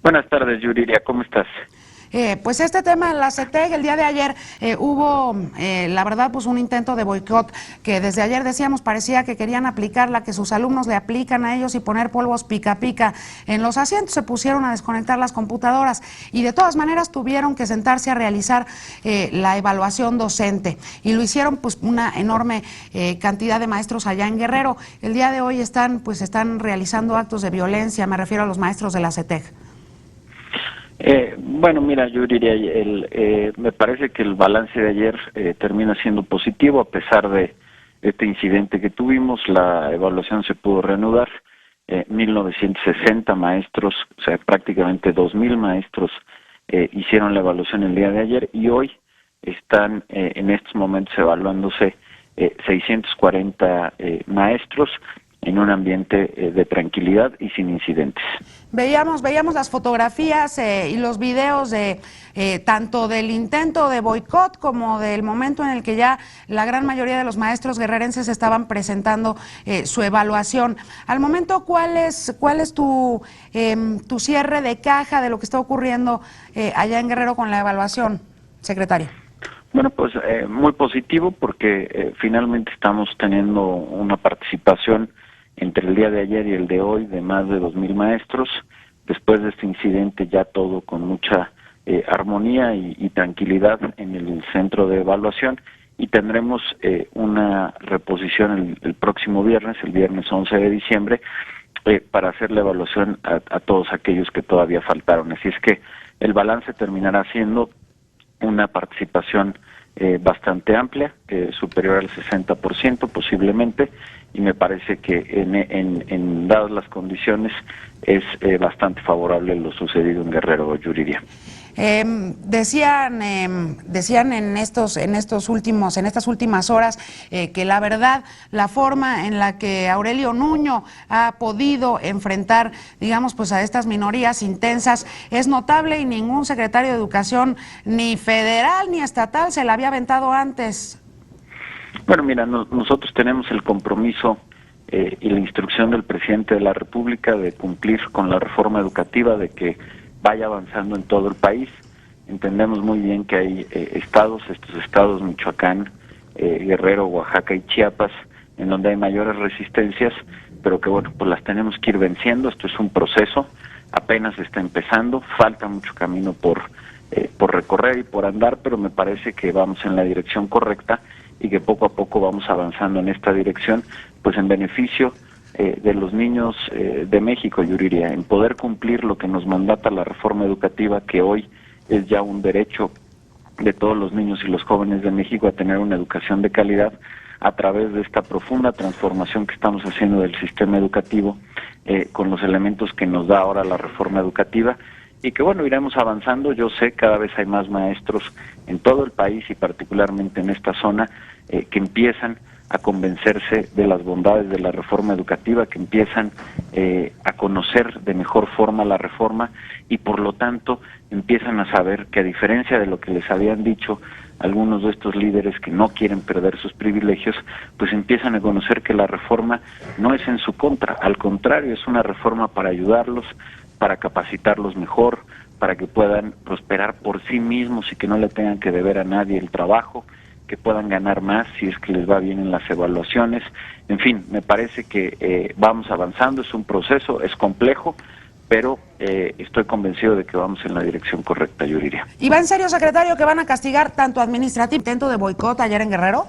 Buenas tardes, Yuriria, ¿cómo estás? Pues este tema en la CETEC, el día de ayer hubo, la verdad, pues un intento de boicot que desde ayer decíamos parecía que querían aplicarla, que sus alumnos le aplican a ellos y poner polvos pica pica en los asientos. Se pusieron a desconectar las computadoras y de todas maneras tuvieron que sentarse a realizar la evaluación docente y lo hicieron pues una enorme cantidad de maestros allá en Guerrero. El día de hoy están realizando actos de violencia, me refiero a los maestros de la CETEC. Bueno, mira, yo diría, me parece que el balance de ayer termina siendo positivo, a pesar de este incidente que tuvimos. La evaluación se pudo reanudar. 1960 maestros, o sea, prácticamente 2000 maestros hicieron la evaluación el día de ayer, y hoy están en estos momentos evaluándose 640 maestros en un ambiente de tranquilidad y sin incidentes. Veíamos las fotografías y los videos de tanto del intento de boicot como del momento en el que ya la gran mayoría de los maestros guerrerenses estaban presentando su evaluación. Al momento, ¿cuál es tu cierre de caja de lo que está ocurriendo allá en Guerrero con la evaluación, secretario? Bueno, pues muy positivo, porque finalmente estamos teniendo una participación entre el día de ayer y el de hoy de más de 2000 maestros. Después de este incidente, ya todo con mucha armonía y tranquilidad en el centro de evaluación, y tendremos una reposición el próximo viernes, el viernes 11 de diciembre, para hacer la evaluación a todos aquellos que todavía faltaron. Así es que el balance terminará siendo una participación bastante amplia, superior al 60% posiblemente, y me parece que en dadas las condiciones es bastante favorable lo sucedido en Guerrero, Yuriria. Decían en estas últimas horas que la verdad, la forma en la que Aurelio Nuño ha podido enfrentar, digamos, pues a estas minorías intensas es notable, y ningún secretario de Educación, ni federal ni estatal, se la había aventado antes. Bueno, mira, nosotros tenemos el compromiso y la instrucción del presidente de la República de cumplir con la reforma educativa, de que vaya avanzando en todo el país. Entendemos muy bien que hay estos estados, Michoacán, Guerrero, Oaxaca y Chiapas, en donde hay mayores resistencias, pero que bueno, pues las tenemos que ir venciendo. Esto es un proceso, apenas está empezando, falta mucho camino por recorrer y por andar, pero me parece que vamos en la dirección correcta y que poco a poco vamos avanzando en esta dirección, pues en beneficio de los niños de México, yo diría, en poder cumplir lo que nos mandata la reforma educativa, que hoy es ya un derecho de todos los niños y los jóvenes de México a tener una educación de calidad, a través de esta profunda transformación que estamos haciendo del sistema educativo, con los elementos que nos da ahora la reforma educativa, y que bueno, iremos avanzando. Yo sé, cada vez hay más maestros en todo el país y particularmente en esta zona que empiezan a convencerse de las bondades de la reforma educativa, que empiezan a conocer de mejor forma la reforma, y por lo tanto empiezan a saber que, a diferencia de lo que les habían dicho algunos de estos líderes que no quieren perder sus privilegios, pues empiezan a conocer que la reforma no es en su contra, al contrario, es una reforma para ayudarlos, para capacitarlos mejor, para que puedan prosperar por sí mismos y que no le tengan que deber a nadie el trabajo, que puedan ganar más si es que les va bien en las evaluaciones. En fin, me parece que vamos avanzando, es un proceso, es complejo, pero estoy convencido de que vamos en la dirección correcta, yo diría. ¿Y va en serio, secretario, que van a castigar tanto administrativo intento de boicot ayer en Guerrero?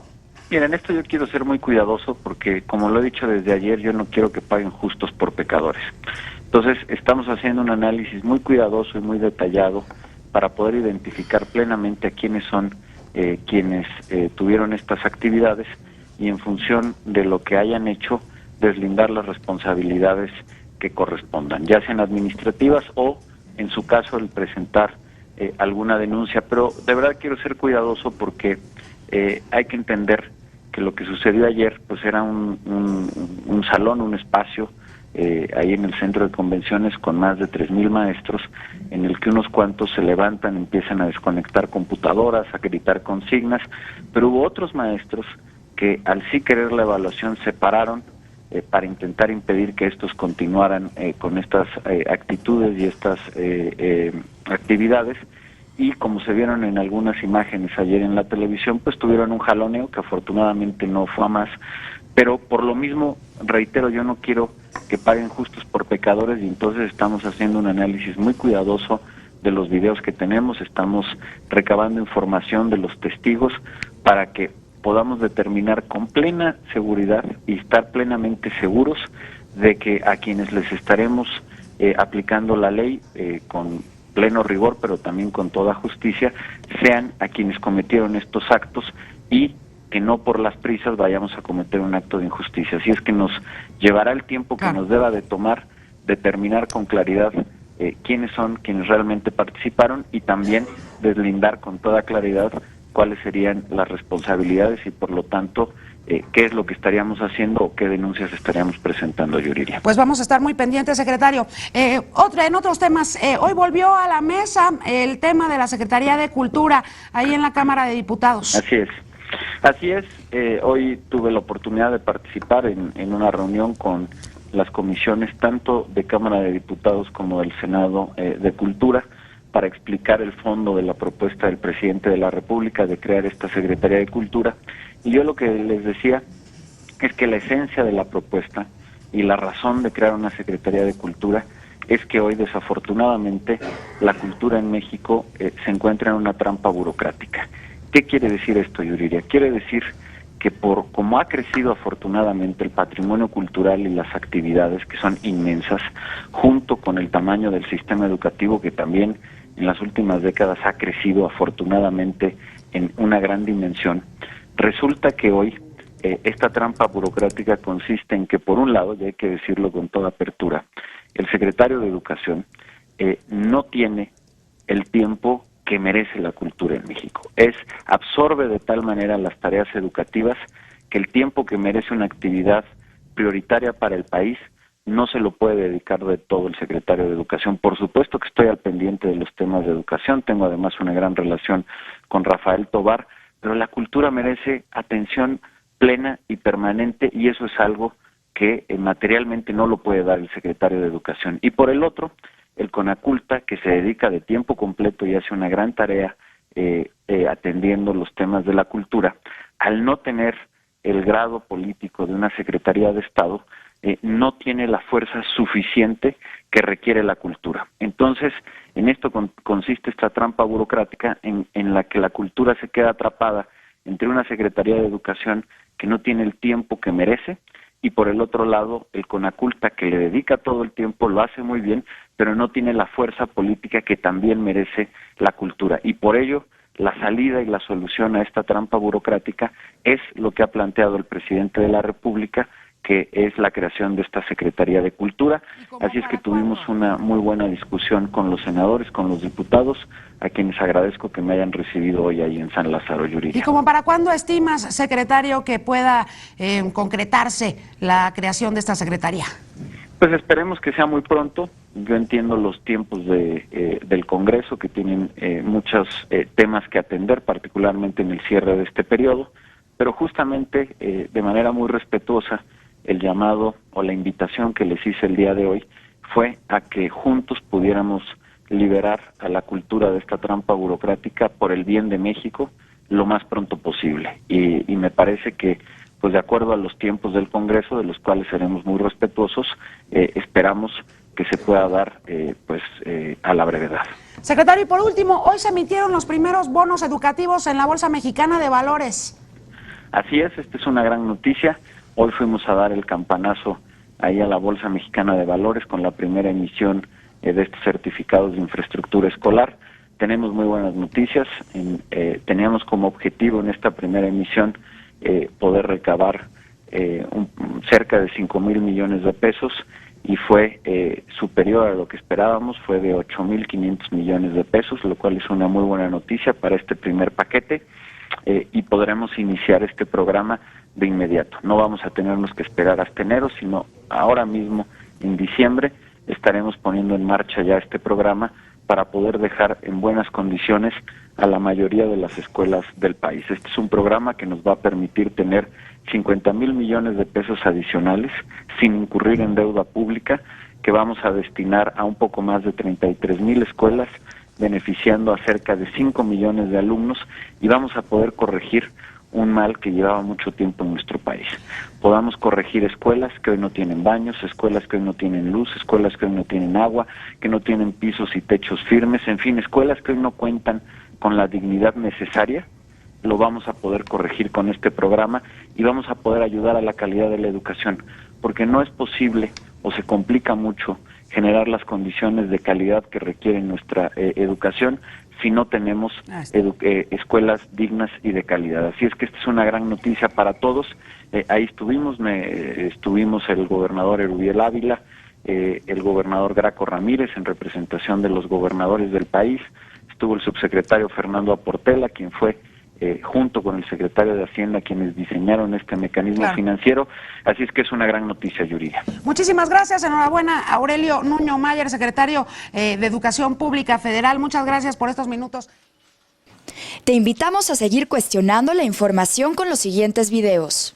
Mira, en esto yo quiero ser muy cuidadoso, porque como lo he dicho desde ayer, yo no quiero que paguen justos por pecadores. Entonces, estamos haciendo un análisis muy cuidadoso y muy detallado para poder identificar plenamente a quiénes son quienes tuvieron estas actividades, y en función de lo que hayan hecho, deslindar las responsabilidades que correspondan, ya sean administrativas o, en su caso, el presentar alguna denuncia. Pero de verdad quiero ser cuidadoso, porque hay que entender que lo que sucedió ayer pues era un salón, un espacio ahí en el centro de convenciones con más de 3000 maestros, en el que unos cuantos se levantan, empiezan a desconectar computadoras, a gritar consignas, pero hubo otros maestros que, al sí querer la evaluación, se pararon para intentar impedir que estos continuaran con estas actitudes y estas actividades. Y como se vieron en algunas imágenes ayer en la televisión, pues tuvieron un jaloneo que afortunadamente no fue a más, pero por lo mismo, reitero, yo no quiero que paguen justos por pecadores, y entonces estamos haciendo un análisis muy cuidadoso de los videos que tenemos, estamos recabando información de los testigos para que podamos determinar con plena seguridad y estar plenamente seguros de que a quienes les estaremos aplicando la ley con pleno rigor, pero también con toda justicia, sean a quienes cometieron estos actos, y que no por las prisas vayamos a cometer un acto de injusticia. Así es que nos llevará el tiempo que nos deba de tomar determinar con claridad quiénes son quienes realmente participaron, y también deslindar con toda claridad cuáles serían las responsabilidades y por lo tanto qué es lo que estaríamos haciendo o qué denuncias estaríamos presentando, Yuriria. Pues vamos a estar muy pendientes, secretario. En otros temas, hoy volvió a la mesa el tema de la Secretaría de Cultura, ahí en la Cámara de Diputados. Así es, hoy tuve la oportunidad de participar en una reunión con las comisiones tanto de Cámara de Diputados como del Senado de Cultura, para explicar el fondo de la propuesta del presidente de la República de crear esta Secretaría de Cultura. Y yo lo que les decía es que la esencia de la propuesta y la razón de crear una Secretaría de Cultura es que hoy, desafortunadamente, la cultura en México se encuentra en una trampa burocrática. ¿Qué quiere decir esto, Yuriria? Quiere decir que como ha crecido afortunadamente el patrimonio cultural y las actividades, que son inmensas, junto con el tamaño del sistema educativo, que también en las últimas décadas ha crecido afortunadamente en una gran dimensión, resulta que hoy esta trampa burocrática consiste en que, por un lado, y hay que decirlo con toda apertura, el secretario de Educación no tiene el tiempo que merece la cultura en México. Absorbe de tal manera las tareas educativas que el tiempo que merece una actividad prioritaria para el país no se lo puede dedicar de todo el secretario de Educación. Por supuesto que estoy al pendiente de los temas de educación, tengo además una gran relación con Rafael Tobar, pero la cultura merece atención plena y permanente, y eso es algo que materialmente no lo puede dar el secretario de Educación. Y por el otro, el CONACULTA, que se dedica de tiempo completo y hace una gran tarea atendiendo los temas de la cultura, al no tener el grado político de una Secretaría de Estado, no tiene la fuerza suficiente que requiere la cultura. Entonces, en esto consiste esta trampa burocrática en la que la cultura se queda atrapada entre una Secretaría de Educación que no tiene el tiempo que merece, y por el otro lado el CONACULTA, que le dedica todo el tiempo, lo hace muy bien, pero no tiene la fuerza política que también merece la cultura. Y por ello, la salida y la solución a esta trampa burocrática es lo que ha planteado el presidente de la República, que es la creación de esta Secretaría de Cultura. Así es que tuvimos una muy buena discusión con los senadores, con los diputados, a quienes agradezco que me hayan recibido hoy ahí en San Lázaro, Yuridia. ¿Y como para cuándo estimas, secretario, que pueda concretarse la creación de esta Secretaría? Pues esperemos que sea muy pronto. Yo entiendo los tiempos del Congreso, que tienen muchos temas que atender, particularmente en el cierre de este periodo, pero justamente de manera muy respetuosa, el llamado o la invitación que les hice el día de hoy fue a que juntos pudiéramos liberar a la cultura de esta trampa burocrática por el bien de México lo más pronto posible. Y me parece que, pues de acuerdo a los tiempos del Congreso, de los cuales seremos muy respetuosos, esperamos que se pueda dar a la brevedad. Secretario, y por último, hoy se emitieron los primeros bonos educativos en la Bolsa Mexicana de Valores. Así es, esta es una gran noticia. Hoy fuimos a dar el campanazo ahí a la Bolsa Mexicana de Valores con la primera emisión de estos certificados de infraestructura escolar. Tenemos muy buenas noticias. Teníamos como objetivo en esta primera emisión poder recabar cerca de 5,000 millones de pesos, y fue superior a lo que esperábamos, fue de 8,500 millones de pesos, lo cual es una muy buena noticia para este primer paquete, y podremos iniciar este programa de inmediato. No vamos a tenernos que esperar hasta enero, sino ahora mismo, en diciembre, estaremos poniendo en marcha ya este programa para poder dejar en buenas condiciones a la mayoría de las escuelas del país. Este es un programa que nos va a permitir tener 50,000 millones de pesos adicionales sin incurrir en deuda pública, que vamos a destinar a un poco más de 33,000 escuelas, beneficiando a cerca de 5 millones de alumnos, y vamos a poder corregir un mal que llevaba mucho tiempo en nuestro país. Podamos corregir escuelas que hoy no tienen baños, escuelas que hoy no tienen luz, escuelas que hoy no tienen agua, que no tienen pisos y techos firmes, en fin, escuelas que hoy no cuentan con la dignidad necesaria. Lo vamos a poder corregir con este programa y vamos a poder ayudar a la calidad de la educación, porque no es posible o se complica mucho generar las condiciones de calidad que requiere nuestra educación si no tenemos escuelas dignas y de calidad. Así es que esta es una gran noticia para todos. Ahí estuvimos el gobernador Erubiel Ávila, el gobernador Graco Ramírez en representación de los gobernadores del país, estuvo el subsecretario Fernando Aportela, quien fue junto con el secretario de Hacienda quienes diseñaron este mecanismo financiero. Así es que es una gran noticia, Yuridia. Muchísimas gracias, enhorabuena, Aurelio Nuño Mayer, secretario de Educación Pública Federal. Muchas gracias por estos minutos. Te invitamos a seguir cuestionando la información con los siguientes videos.